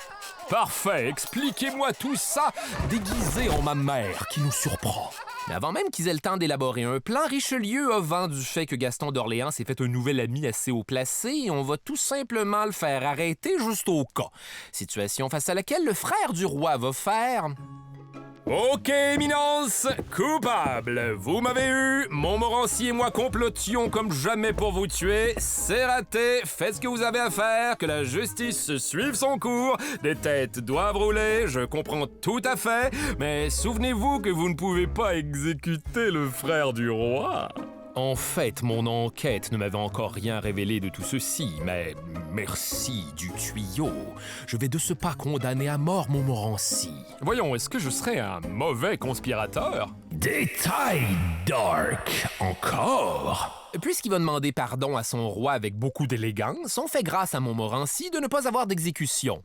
Speaker 5: Parfait, expliquez-moi tout ça déguisé en ma mère qui nous surprend.
Speaker 2: Mais avant même qu'ils aient le temps d'élaborer un plan, Richelieu a vent du fait que Gaston d'Orléans s'est fait un nouvel ami assez haut placé et on va tout simplement le faire arrêter juste au cas. Situation face à laquelle le frère du roi va faire...
Speaker 5: OK, éminence, coupable. Vous m'avez eu, Montmorency et moi complotions comme jamais pour vous tuer. C'est raté, faites ce que vous avez à faire, que la justice suive son cours. Des têtes doivent rouler, je comprends tout à fait, mais souvenez-vous que vous ne pouvez pas exécuter le frère du roi.
Speaker 2: En fait, mon enquête ne m'avait encore rien révélé de tout ceci, mais merci du tuyau. Je vais de ce pas condamner à mort Montmorency.
Speaker 5: Voyons, est-ce que je serais un mauvais conspirateur?
Speaker 2: Détail dark encore. Puisqu'il va demander pardon à son roi avec beaucoup d'élégance, on fait grâce à Montmorency de ne pas avoir d'exécution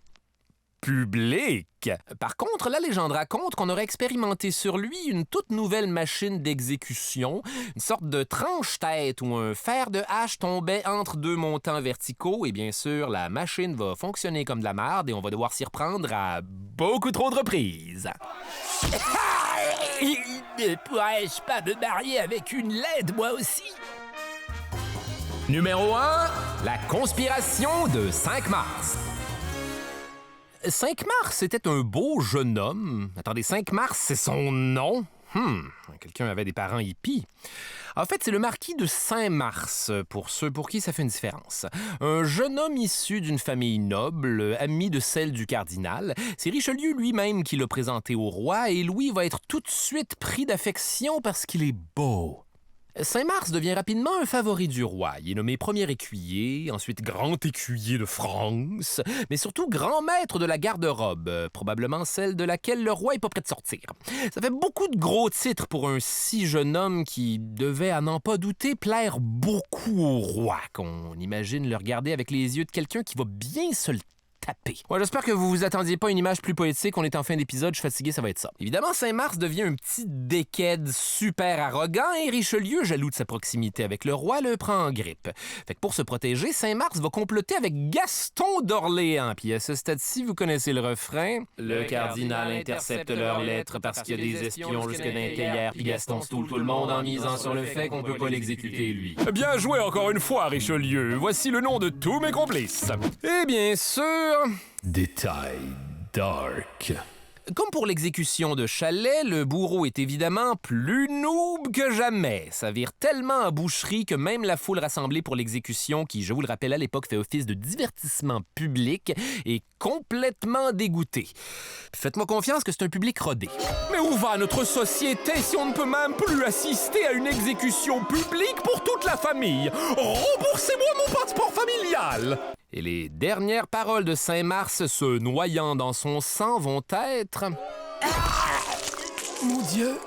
Speaker 2: publique. Par contre, la légende raconte qu'on aurait expérimenté sur lui une toute nouvelle machine d'exécution, une sorte de tranche-tête où un fer de hache tombait entre deux montants verticaux et bien sûr, la machine va fonctionner comme de la merde et on va devoir s'y reprendre à beaucoup trop de reprises.
Speaker 9: Ne pourrais-je pas me marier avec une laide, moi aussi?
Speaker 2: Numéro 1, la conspiration de 5 mars. 5 mars était un beau jeune homme. Attendez, 5 mars, c'est son nom? Quelqu'un avait des parents hippies. En fait, c'est le marquis de Saint-Mars, pour ceux pour qui ça fait une différence. Un jeune homme issu d'une famille noble, ami de celle du cardinal. C'est Richelieu lui-même qui l'a présenté au roi et Louis va être tout de suite pris d'affection parce qu'il est beau. Saint-Mars devient rapidement un favori du roi. Il est nommé premier écuyer, ensuite grand écuyer de France, mais surtout grand maître de la garde-robe, probablement celle de laquelle le roi est pas prêt de sortir. Ça fait beaucoup de gros titres pour un si jeune homme qui devait, à n'en pas douter, plaire beaucoup au roi, qu'on imagine le regarder avec les yeux de quelqu'un qui va bien se le taper. Ouais, j'espère que vous vous attendiez pas à une image plus poétique. On est en fin d'épisode, je suis fatigué, ça va être ça. Évidemment, Saint-Mars devient un petit déquède super arrogant et Richelieu, jaloux de sa proximité avec le roi, le prend en grippe. Fait que pour se protéger, Saint-Mars va comploter avec Gaston d'Orléans. Puis à ce stade-ci, vous connaissez le refrain. Le cardinal intercepte leurs lettres parce qu'il y a des espions jusque d'intérieur. Puis Gaston stoule tout le monde en misant sur le fait qu'on peut pas l'exécuter, lui.
Speaker 5: Bien joué encore une fois, Richelieu. Voici le nom de tous mes complices.
Speaker 2: Et bien sûr...
Speaker 5: Détail dark.
Speaker 2: Comme pour l'exécution de Chalais, le bourreau est évidemment plus noob que jamais. Ça vire tellement en boucherie que même la foule rassemblée pour l'exécution, qui, je vous le rappelle, à l'époque fait office de divertissement public, est complètement dégoûtée. Faites-moi confiance que c'est un public rodé.
Speaker 5: Mais où va notre société si on ne peut même plus assister à une exécution publique pour toute la famille? Remboursez-moi mon passeport familial!
Speaker 2: Et les dernières paroles de Saint-Mars, se noyant dans son sang, vont être...
Speaker 8: Mon Dieu,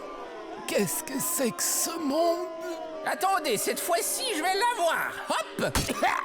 Speaker 8: qu'est-ce que c'est que ce monde?
Speaker 4: Attendez, cette fois-ci, je vais l'avoir. Hop!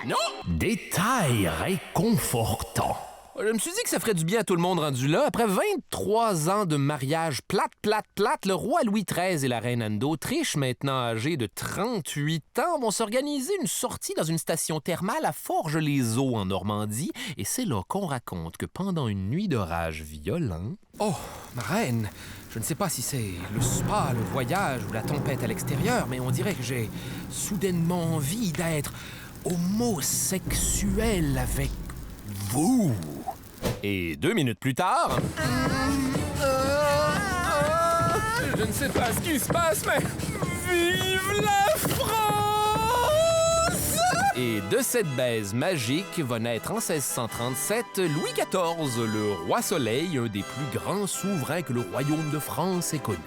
Speaker 4: Non!
Speaker 9: Détail réconfortant.
Speaker 2: Je me suis dit que ça ferait du bien à tout le monde rendu là. Après 23 ans de mariage plate, le roi Louis XIII et la reine Anne d'Autriche, maintenant âgés de 38 ans, vont s'organiser une sortie dans une station thermale à Forges-les-Eaux en Normandie. Et c'est là qu'on raconte que pendant une nuit d'orage violent...
Speaker 10: Oh, ma reine, je ne sais pas si c'est le spa, le voyage ou la tempête à l'extérieur, mais on dirait que j'ai soudainement envie d'être homosexuel avec vous.
Speaker 2: Et 2 minutes plus tard...
Speaker 5: Je ne sais pas ce qui se passe, mais... Vive la France!
Speaker 2: Et de cette baise magique va naître en 1637 Louis XIV, le roi soleil, un des plus grands souverains que le royaume de France ait connu.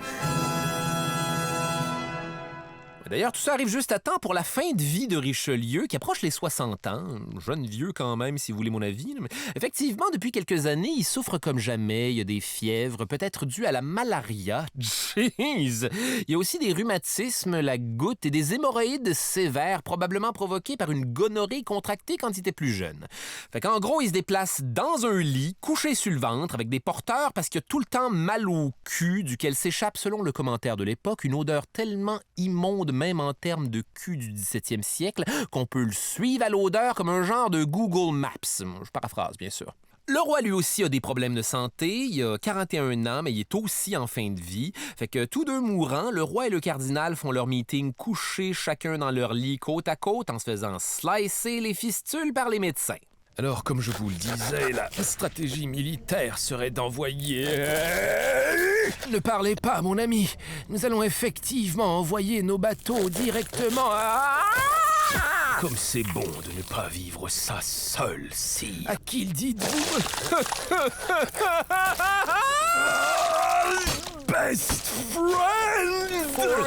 Speaker 2: D'ailleurs, tout ça arrive juste à temps pour la fin de vie de Richelieu, qui approche les 60 ans. Jeune vieux quand même, si vous voulez mon avis. Mais effectivement, depuis quelques années, il souffre comme jamais. Il y a des fièvres, peut-être dues à la malaria. Jeez! Il y a aussi des rhumatismes, la goutte et des hémorroïdes sévères, probablement provoquées par une gonorrhée contractée quand il était plus jeune. Fait qu'en gros, il se déplace dans un lit, couché sur le ventre, avec des porteurs, parce qu'il a tout le temps mal au cul, duquel s'échappe, selon le commentaire de l'époque, une odeur tellement immonde, même en termes de cul du 17e siècle, qu'on peut le suivre à l'odeur comme un genre de Google Maps. Je paraphrase, bien sûr. Le roi, lui aussi, a des problèmes de santé. Il a 41 ans, mais il est aussi en fin de vie. Fait que tous deux mourants, le roi et le cardinal font leur meeting couchés chacun dans leur lit côte à côte en se faisant slicer les fistules par les médecins.
Speaker 5: Alors, comme je vous le disais, la stratégie militaire serait d'envoyer...
Speaker 10: Ne parlez pas, mon ami. Nous allons effectivement envoyer nos bateaux directement à...
Speaker 5: Comme c'est bon de ne pas vivre ça seul, si...
Speaker 10: À qui le dites-vous?
Speaker 5: Best friend forever!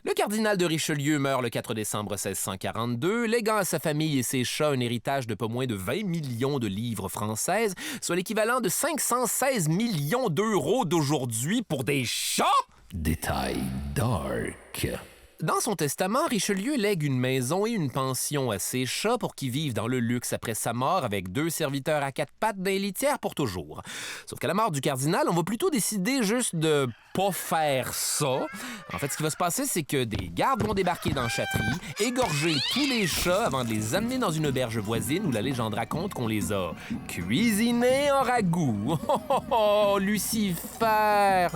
Speaker 2: Le cardinal de Richelieu meurt le 4 décembre 1642, léguant à sa famille et ses chats un héritage de pas moins de 20 millions de livres françaises, soit l'équivalent de 516 millions d'euros d'aujourd'hui pour des chats!
Speaker 9: Détail dark.
Speaker 2: Dans son testament, Richelieu lègue une maison et une pension à ses chats pour qu'ils vivent dans le luxe après sa mort avec 2 serviteurs à 4 pattes dans les litières pour toujours. Sauf qu'à la mort du cardinal, on va plutôt décider juste de pas faire ça. En fait, ce qui va se passer, c'est que des gardes vont débarquer dans Châtery, égorger tous les chats avant de les amener dans une auberge voisine où la légende raconte qu'on les a cuisinés en ragoût. Oh, oh, oh, Lucifer!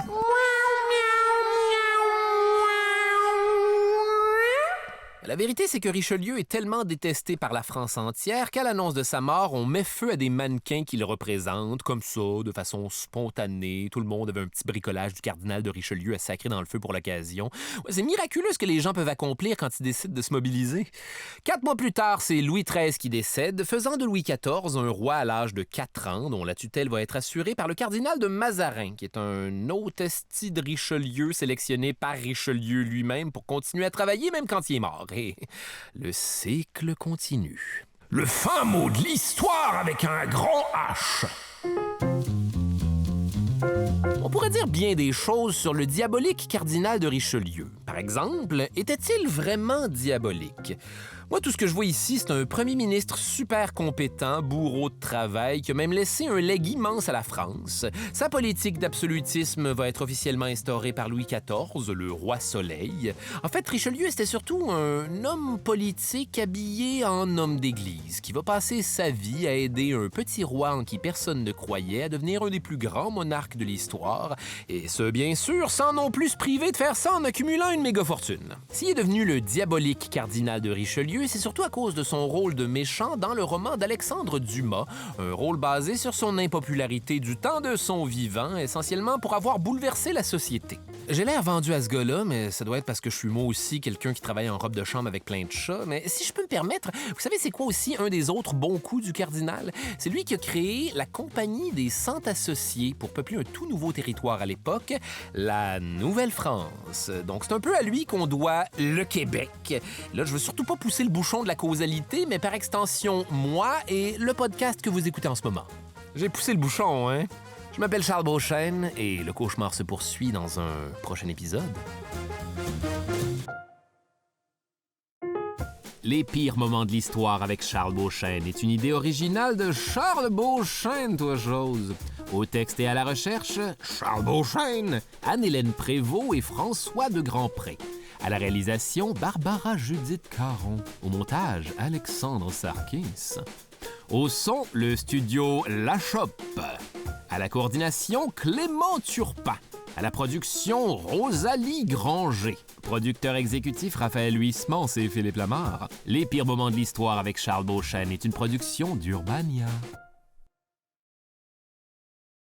Speaker 2: La vérité, c'est que Richelieu est tellement détesté par la France entière qu'à l'annonce de sa mort, on met feu à des mannequins qui le représentent, comme ça, de façon spontanée. Tout le monde avait un petit bricolage du cardinal de Richelieu à sacrer dans le feu pour l'occasion. Ouais, c'est miraculeux ce que les gens peuvent accomplir quand ils décident de se mobiliser. 4 mois plus tard, c'est Louis XIII qui décède, faisant de Louis XIV un roi à l'âge de 4 ans, dont la tutelle va être assurée par le cardinal de Mazarin, qui est un haut esti de Richelieu sélectionné par Richelieu lui-même pour continuer à travailler même quand il est mort. Et le cycle continue.
Speaker 5: Le fin mot de l'histoire avec un grand H.
Speaker 2: On pourrait dire bien des choses sur le diabolique cardinal de Richelieu. Par exemple, était-il vraiment diabolique? Moi, tout ce que je vois ici, c'est un premier ministre super compétent, bourreau de travail, qui a même laissé un legs immense à la France. Sa politique d'absolutisme va être officiellement instaurée par Louis XIV, le roi Soleil. En fait, Richelieu, c'était surtout un homme politique habillé en homme d'église, qui va passer sa vie à aider un petit roi en qui personne ne croyait à devenir un des plus grands monarques de l'histoire. Et ce, bien sûr, sans non plus se priver de faire ça en accumulant une méga fortune. S'il est devenu le diabolique cardinal de Richelieu, c'est surtout à cause de son rôle de méchant dans le roman d'Alexandre Dumas, un rôle basé sur son impopularité du temps de son vivant, essentiellement pour avoir bouleversé la société. J'ai l'air vendu à ce gars-là, mais ça doit être parce que je suis moi aussi quelqu'un qui travaille en robe de chambre avec plein de chats. Mais si je peux me permettre, vous savez c'est quoi aussi un des autres bons coups du cardinal? C'est lui qui a créé la Compagnie des 100 associés pour peupler un tout nouveau territoire à l'époque, la Nouvelle-France. Donc c'est un peu à lui qu'on doit le Québec. Là, je veux surtout pas pousser le bouchon de la causalité, mais par extension, moi et le podcast que vous écoutez en ce moment. J'ai poussé le bouchon, hein? Je m'appelle Charles Beauchesne et le cauchemar se poursuit dans un prochain épisode. Les pires moments de l'histoire avec Charles Beauchesne est une idée originale de Charles Beauchesne, toi chose. Au texte et à la recherche, Charles Beauchesne, Anne-Hélène Prévost et François de Grandpré. À la réalisation, Barbara Judith Caron. Au montage, Alexandre Sarkis. Au son, le studio La Chope. À la coordination, Clément Turpin. À la production, Rosalie Granger. Producteur exécutif, Raphaël Huismans et Philippe Lamarre. Les pires moments de l'histoire avec Charles Beauchesne est une production d'Urbania.